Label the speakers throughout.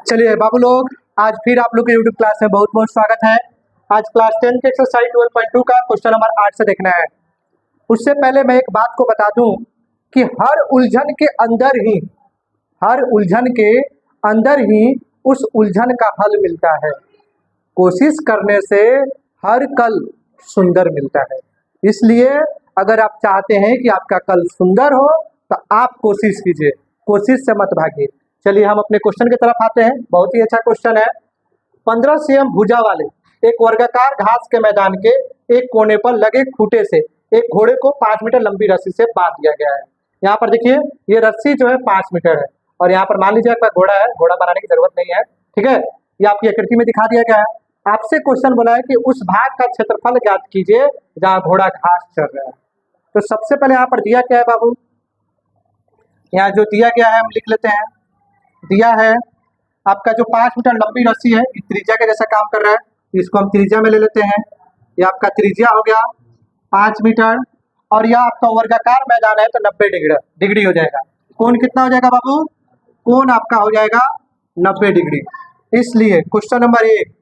Speaker 1: चलिए बाबू लोग, आज फिर आप लोग के यूट्यूब क्लास में बहुत बहुत स्वागत है। आज क्लास 10 के एक्सरसाइज 12.2 का क्वेश्चन नंबर 8 से देखना है। उससे पहले मैं एक बात को बता दूं कि हर उलझन के अंदर ही उस उलझन का हल मिलता है। कोशिश करने से हर कल सुंदर मिलता है। इसलिए अगर आप चाहते हैं कि आपका कल सुंदर हो तो आप कोशिश कीजिए, कोशिश से मत भागिए। चलिए हम अपने क्वेश्चन की तरफ आते हैं। बहुत ही अच्छा क्वेश्चन है। 15 cm भुजा वाले एक वर्गाकार घास के मैदान के एक कोने पर लगे खूंटे से एक घोड़े को 5 मीटर लंबी रस्सी से बांध दिया गया है। यहाँ पर देखिए, ये रस्सी जो है 5 मीटर है और यहाँ पर मान लीजिए आपका घोड़ा है। घोड़ा बनाने की जरूरत नहीं है, ठीक है। ये आपकी आकृति में दिखा दिया गया है। आपसे क्वेश्चन बोला है कि उस भाग का क्षेत्रफल ज्ञात कीजिए जहाँ घोड़ा घास चर रहा है। तो सबसे पहले यहाँ पर दिया क्या है बाबू, यहाँ जो दिया गया है हम लिख लेते हैं। दिया है आपका जो 5 मीटर लंबी रस्सी है, ये त्रिज्या के जैसा काम कर रहा है, इसको हम त्रिज्या में ले लेते हैं। ये आपका त्रिज्या हो गया 5 मीटर और यह आपका वर्गाकार मैदान है तो 90 डिग्री हो जाएगा। कोण कितना हो जाएगा बाबू? कोण आपका हो जाएगा 90 डिग्री। इसलिए क्वेश्चन नंबर 1,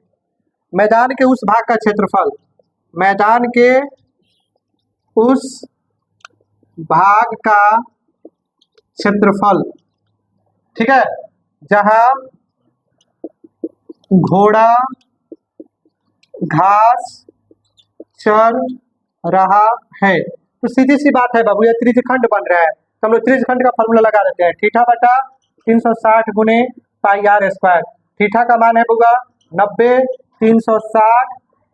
Speaker 1: मैदान के उस भाग का क्षेत्रफल, मैदान के उस भाग का क्षेत्रफल, ठीक है, जहां घोड़ा घास चर रहा है। तो सीधी सी बात है बाबू, ये त्रिज्यखंड बन रहा है तो हम लोग त्रिज्यखंड का फॉर्मूला लगा देते हैं। थीटा बटा 360 गुने पाई आर स्क्वायर। थीटा का मान है बुआ 90, 360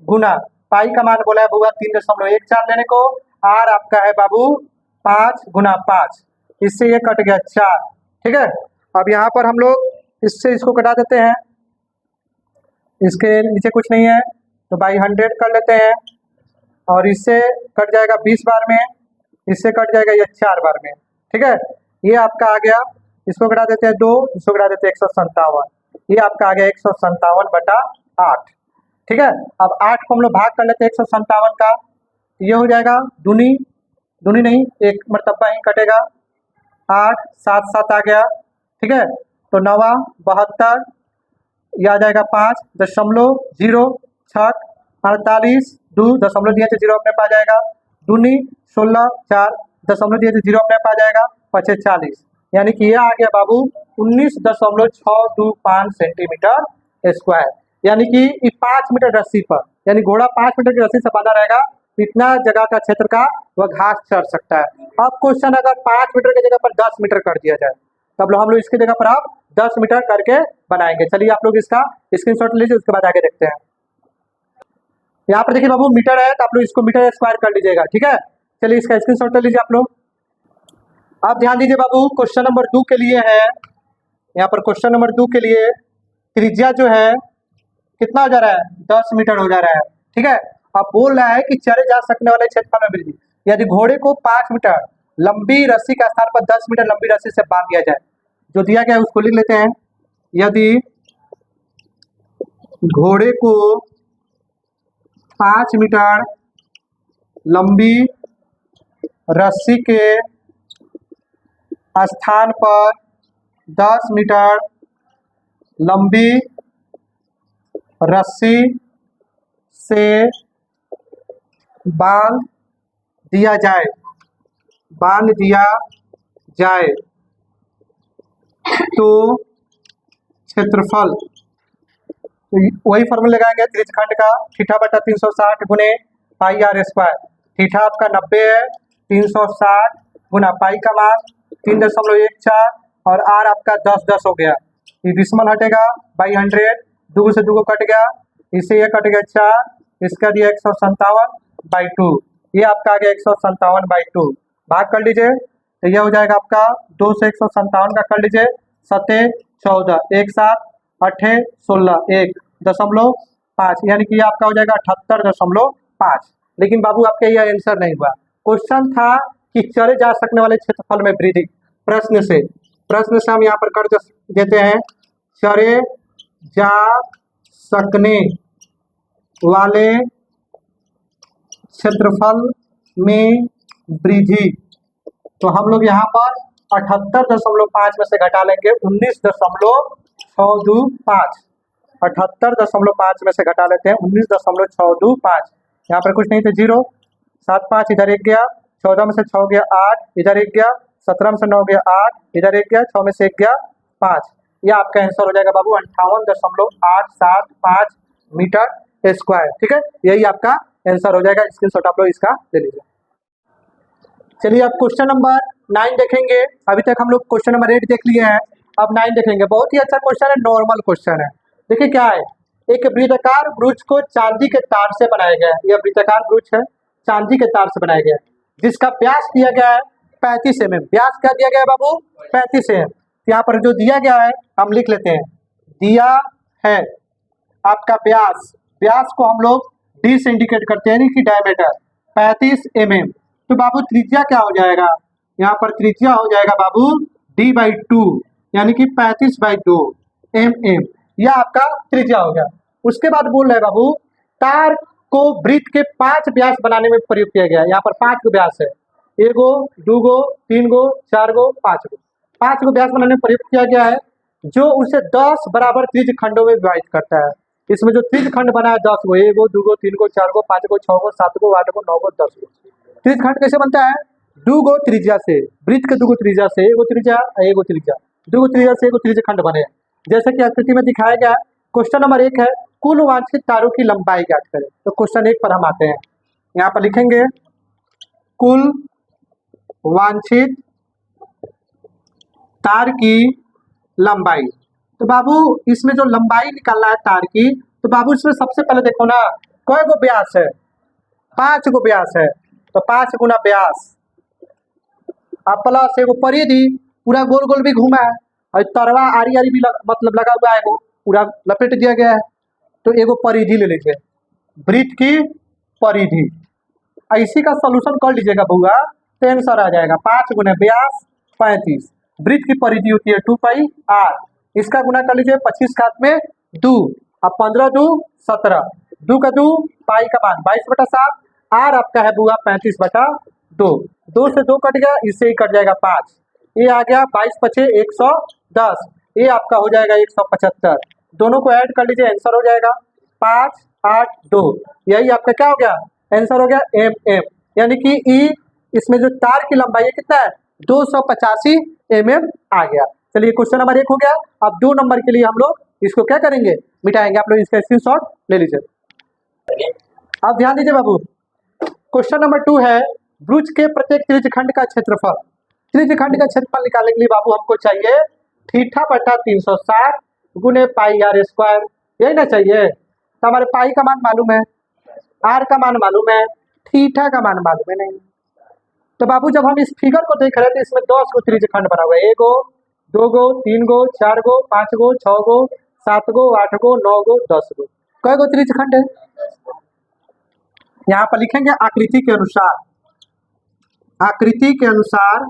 Speaker 1: गुना पाई का मान बोला है बुआ 3.14 लेने को, आर आपका है बाबू 5 गुना 5, इससे ये कट गया 4, ठीक है। अब यहाँ पर हम लोग इससे इसको कटा देते हैं, इसके नीचे कुछ नहीं है तो बाई 100 कर लेते हैं और इससे कट जाएगा 20 बार में, इससे कट जाएगा ये 4 बार में, ठीक है। ये आपका आ गया, इसको घटा देते हैं 2, इसको घटा देते हैं 157, ये आपका आ गया 157 बटा 8, ठीक है। अब 8 को हम लोग भाग कर लेते हैं 157 का, ये हो जाएगा दूनी नहीं, एक मरतबा ही कटेगा, 8 7 7 आ गया, ठीक है। तो 9 72, ये आ जाएगा 5.06 48 2 दशमलव दिए थे 0 अपने पास जाएगा, दूनी 16 4 दशमलव दिए थे 0 अपने पास जाएगा, 5 40, यानी कि ये आ गया बाबू 19.625 सेंटीमीटर स्क्वायर। यानी कि 5 मीटर रस्सी पर, यानी घोड़ा 5 मीटर की रस्सी से बंधा रहेगा, इतना जगह का क्षेत्र का वह घास चर सकता है। अब क्वेश्चन अगर 5 मीटर की जगह पर 10 मीटर कर दिया जाए तब हम लोग इसकी जगह पर आप 10 मीटर करके बनाएंगे। चलिए आप लोग इसका स्क्रीनशॉट लीजिए, उसके बाद आगे देखते हैं। यहाँ पर देखिए बाबू मीटर है तो आप लोग इसको मीटर स्क्वायर कर लीजिएगा, ठीक है। चलिए इसका स्क्रीनशॉट ले लीजिए आप लोग। आप ध्यान दीजिए बाबू, क्वेश्चन नंबर 2 के लिए है, यहाँ पर क्वेश्चन नंबर 2 के लिए त्रिज्या जो है कितना हो जा रहा है, 10 मीटर हो जा रहा है, ठीक है। अब बोल रहा है कि चरे जा सकने वाले क्षेत्रफल में वृद्धि, यदि घोड़े को 5 मीटर लंबी रस्सी का स्थान पर 10 मीटर लंबी रस्सी से बांध दिया जाए, जो दिया गया है उसको लिख लेते हैं। यदि घोड़े को 5 मीटर लंबी रस्सी के स्थान पर 10 मीटर लंबी रस्सी से बांध दिया जाए तो क्षेत्रफल, वही फॉर्मूला लगाएंगे त्रिज्यखंड का, थीटा बटा 360 गुने पाई आर स्क्वायर। थीटा आपका 90 है, 360 गुना पाई का मान 3.14 और आर आपका 10 हो गया, ये डिसमल हटेगा बाई 100, 2 से 2 कट गया, इससे ये कट गया 4, इसका दिया 157/2, ये आपका आ गया 157/2, भाग कर लीजिए तो यह हो जाएगा आपका 2 से 157 का कर लीजिए, 7 14 1 7 8 16 1.5, यानी कि ये आपका हो जाएगा 78.5। लेकिन बाबू आपके यह आंसर नहीं हुआ। क्वेश्चन था कि चरे जा सकने वाले क्षेत्रफल में वृद्धि। प्रश्न से हम यहाँ पर कर देते हैं, चरे जा सकने वाले क्षेत्रफल में वृद्धि, तो हम लोग यहाँ पर 78.5 में से घटा लेंगे 19.6 6×2=5, 78.5 में से घटा लेते हैं 19.625। यहाँ पर कुछ नहीं थे, 0, 7 5 इधर 1 गया, 14 में से 6 गया 8, इधर 1 गया, 17 में से 9 गया 8, इधर 1 गया, 6 में से 1 गया 5। यह आपका आंसर हो जाएगा बाबू 58.875 मीटर स्क्वायर। ठीक है, यही आपका आंसर हो जाएगा। स्क्रीनशॉट आप लोग इसका ले लीजिए। चलिए अब क्वेश्चन नंबर 9 देखेंगे। अभी तक हम लोग क्वेश्चन नंबर 8 देख लिए हैं, अब 9 देखेंगे। बहुत ही अच्छा क्वेश्चन है, नॉर्मल क्वेश्चन है। देखिए क्या है, एक वृत्ताकार ब्रुज को चांदी के तार से बनाया गया है। यह वृत्ताकार ब्रुज है, चांदी के तार से बनाया गया है, जिसका व्यास दिया गया है 35 mm। व्यास क्या दिया गया है बाबू? 35 mm। यहाँ पर जो दिया गया है हम लिख लेते हैं, दिया है आपका व्यास, व्यास को हम लोग डी से इंडिकेट करते हैं, यानी कि डायमीटर 35 mm। तो बाबू त्रिज्या क्या हो जाएगा? यहाँ पर त्रिज्या हो जाएगा बाबू d/2, यानी कि 35/2 mm। यह आपका त्रिज्या हो गया। उसके बाद बोल रहे हैं बाबू, तार को वृत्त के 5 व्यास बनाने में प्रयोग किया गया है। यहाँ पर 5 गो व्यास है, 1 गो 2 गो 3 गो 4 गो 5 गो, 5 गो व्यास बनाने में प्रयोग किया गया है, जो उसे 10 बराबर त्रिज्य खंडों में विभाजित करता है। इसमें जो त्रिज्य खंड बना है 10 गो, 1 गो 2 गो 3 गो 4 गो 5 गो 6 गो 7 गो 8 गो 9 गो 10 गो। त्रिज्य खंड कैसे बनता है? 2 गो त्रिज्या से, वृत्त के 2 गो त्रिज्या से, 1 गो त्रिज्या 1 गो त्रिज्या, 2 गो त्रिज्या से 1 गो त्रिज्य खंड बने। जैसे कि आकृति में दिखाया गया है। क्वेश्चन नंबर 1 है, कुल वांछित तारों की लंबाई ज्ञात करें। तो क्वेश्चन 1 पर हम आते हैं, यहाँ पर लिखेंगे कुल वांछित तार की लंबाई। तो बाबू इसमें जो लंबाई निकालना है तार की, तो बाबू इसमें सबसे पहले देखो ना, कई गो व्यास है? 5 गो व्यास है। तो 5 गुना व्यास अब प्लस 1 परिधि, पूरा गोल गोल भी घूमा है, और तरवा आरी आरी भी मतलब लगा हुआ है, वो पूरा लपेट दिया गया है। तो एगो परिधि ले लीजिए, वृत्त की परिधि। इसी का सॉल्यूशन कर लीजिएगा बउआ, तो आंसर आ जाएगा 5 गुना व्यास 35। वृत्त की परिधि होती है 2πr, इसका गुना कर लीजिए 25 का हाथ में 2, अब 15 2 17, 2 का 2, पाई का मान 22/7, आर आपका है बुआ 35/2, 2 से 2 कट गया, इससे ही कट जाएगा 5, ये आ गया 22 5 110, ये आपका हो जाएगा 175। दोनों को ऐड कर लीजिए, आंसर हो जाएगा 5 8 2। यही आपका क्या हो गया? आंसर हो गया mm, यानी कि ई इसमें जो तार की लंबाई है कितना है? 285 mm आ गया। चलिए क्वेश्चन नंबर 1 हो गया। अब 2 नंबर के लिए हम लोग इसको क्या करेंगे? मिटाएंगे। आप लोग इसका स्क्रीनशॉट ले लीजिए। अब ध्यान दीजिए बाबू, क्वेश्चन नंबर 2 है, ब्रुज के प्रत्येक त्रिज्यखंड का क्षेत्रफल। त्रिज्यखंड का क्षेत्रफल निकालने के लिए बाबू हमको चाहिए θ/360 गुने πr², यही ना चाहिए। तो हमारे पाई का मान मालूम है, आर का मान मालूम है, थीटा का मान मालूम है नहीं। तो बाबू जब हम इस फिगर को देख रहे थे, इसमें 10 गो त्रिज्यखंड बना हुआ है, 1 गो 2 गो 3 गो 4 गो 5 गो 6 गो 7 गो 8 गो 9 गो 10 गो। कै गो त्रिज्यखंड है? यहाँ पर लिखेंगे आकृति के अनुसार, आकृति के अनुसार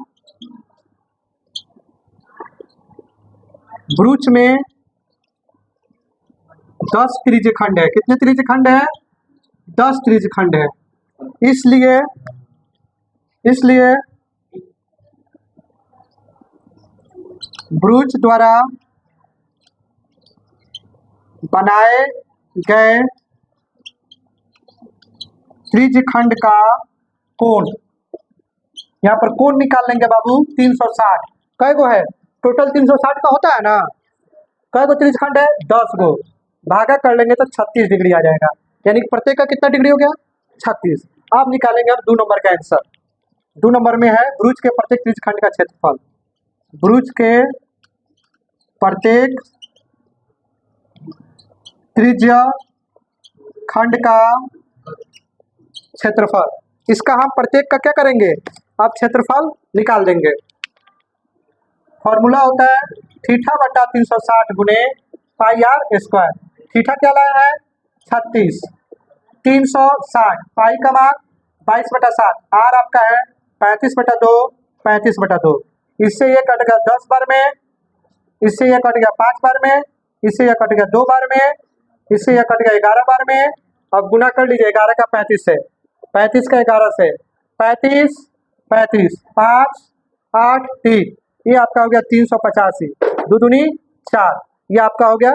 Speaker 1: ब्रुज में 10 त्रिज्यखंड है। कितने त्रिज्यखंड है? 10 त्रिज्यखंड है। इसलिए ब्रुज द्वारा बनाए गए त्रिज्यखंड का कोण, यहाँ पर कोण निकाल लेंगे बाबू 360। कै गो है? टोटल 360 का होता है ना। कै गो त्रिज्यखंड है? 10 गो। भागा कर लेंगे तो 36 डिग्री आ जाएगा, यानी कि प्रत्येक का कितना डिग्री हो गया? 36। अब निकालेंगे हम 2 नंबर का आंसर। 2 नंबर में है ब्रुज के प्रत्येक त्रिज्यखंड का क्षेत्रफल। ब्रुज के प्रत्येक त्रिज्यखंड का क्षेत्रफल, इसका हम प्रत्येक का क्या करेंगे? अब क्षेत्रफल निकाल देंगे। फॉर्मूला होता है θ/360 गुने πr²। थीटा क्या लाया है? 36, 360, पाई का मान 22/7, आर आपका है 35/2, 35/2। इससे ये कट गया 10 बार में, इससे ये कट गया 5 बार में, इससे ये कट गया 2 बार में, इससे ये कट गया 11 बार में। अब गुना कर लीजिए 11 का 35 से, 35 का 11 से, 35 35 5 8 3, ये आपका हो गया 385, 2 दूनी 4, ये आपका हो गया,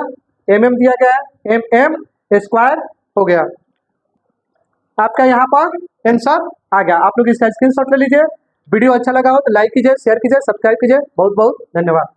Speaker 1: mm दिया गया है, mm स्क्वायर हो गया। आपका यहाँ पर आंसर आ गया। आप लोग इसका स्क्रीनशॉट ले लीजिए। वीडियो अच्छा लगा हो तो लाइक कीजिए, शेयर कीजिए, सब्सक्राइब कीजिए। बहुत बहुत धन्यवाद।